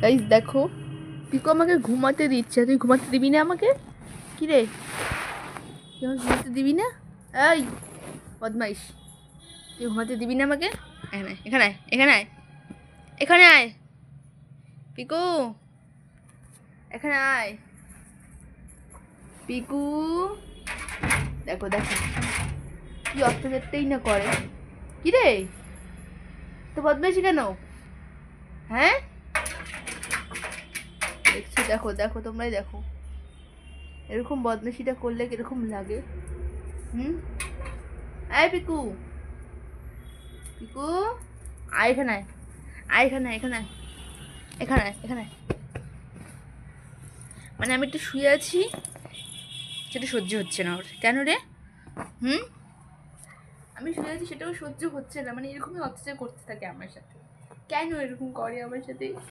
Guys দেখো, পিকু আমাকে ঘুমাতে দিচ্ছে, তুই ঘুমাতে দিবি না আমাকে? কি রে, তুই আমাকে ঘুমাতে দিবি না? এই বদমাইশ, তুই ঘুমাতে দিবি না আমাকে? এখানে এখানে আয়, এখানে আয়, এখানে আয় পিকু, এখানে আয় পিকু। দেখো দেখো কি অত্যাচারটাই না করে। কি রে, তো বদমাইশি কেন? হ্যাঁ দেখছি, দেখো দেখো তোমরাই দেখো এরকম বদমাইশিটা করলে কিরকম লাগে। হুম, আয় পিকু, পিকু আয় এখানে আয়, আয় এখানে আয়, এখানে আয়, এখানে আয়, এখানে আয়। মানে আমি একটু শুয়ে আছি, সেটা সহ্য হচ্ছে না ওর। কেন রে? হুম, আমি শুয়ে আছি সেটাও সহ্য হচ্ছে না, মানে এরকমই অত্যাচার করতে থাকে আমার সাথে। কেন এরকম করে আমার সাথে?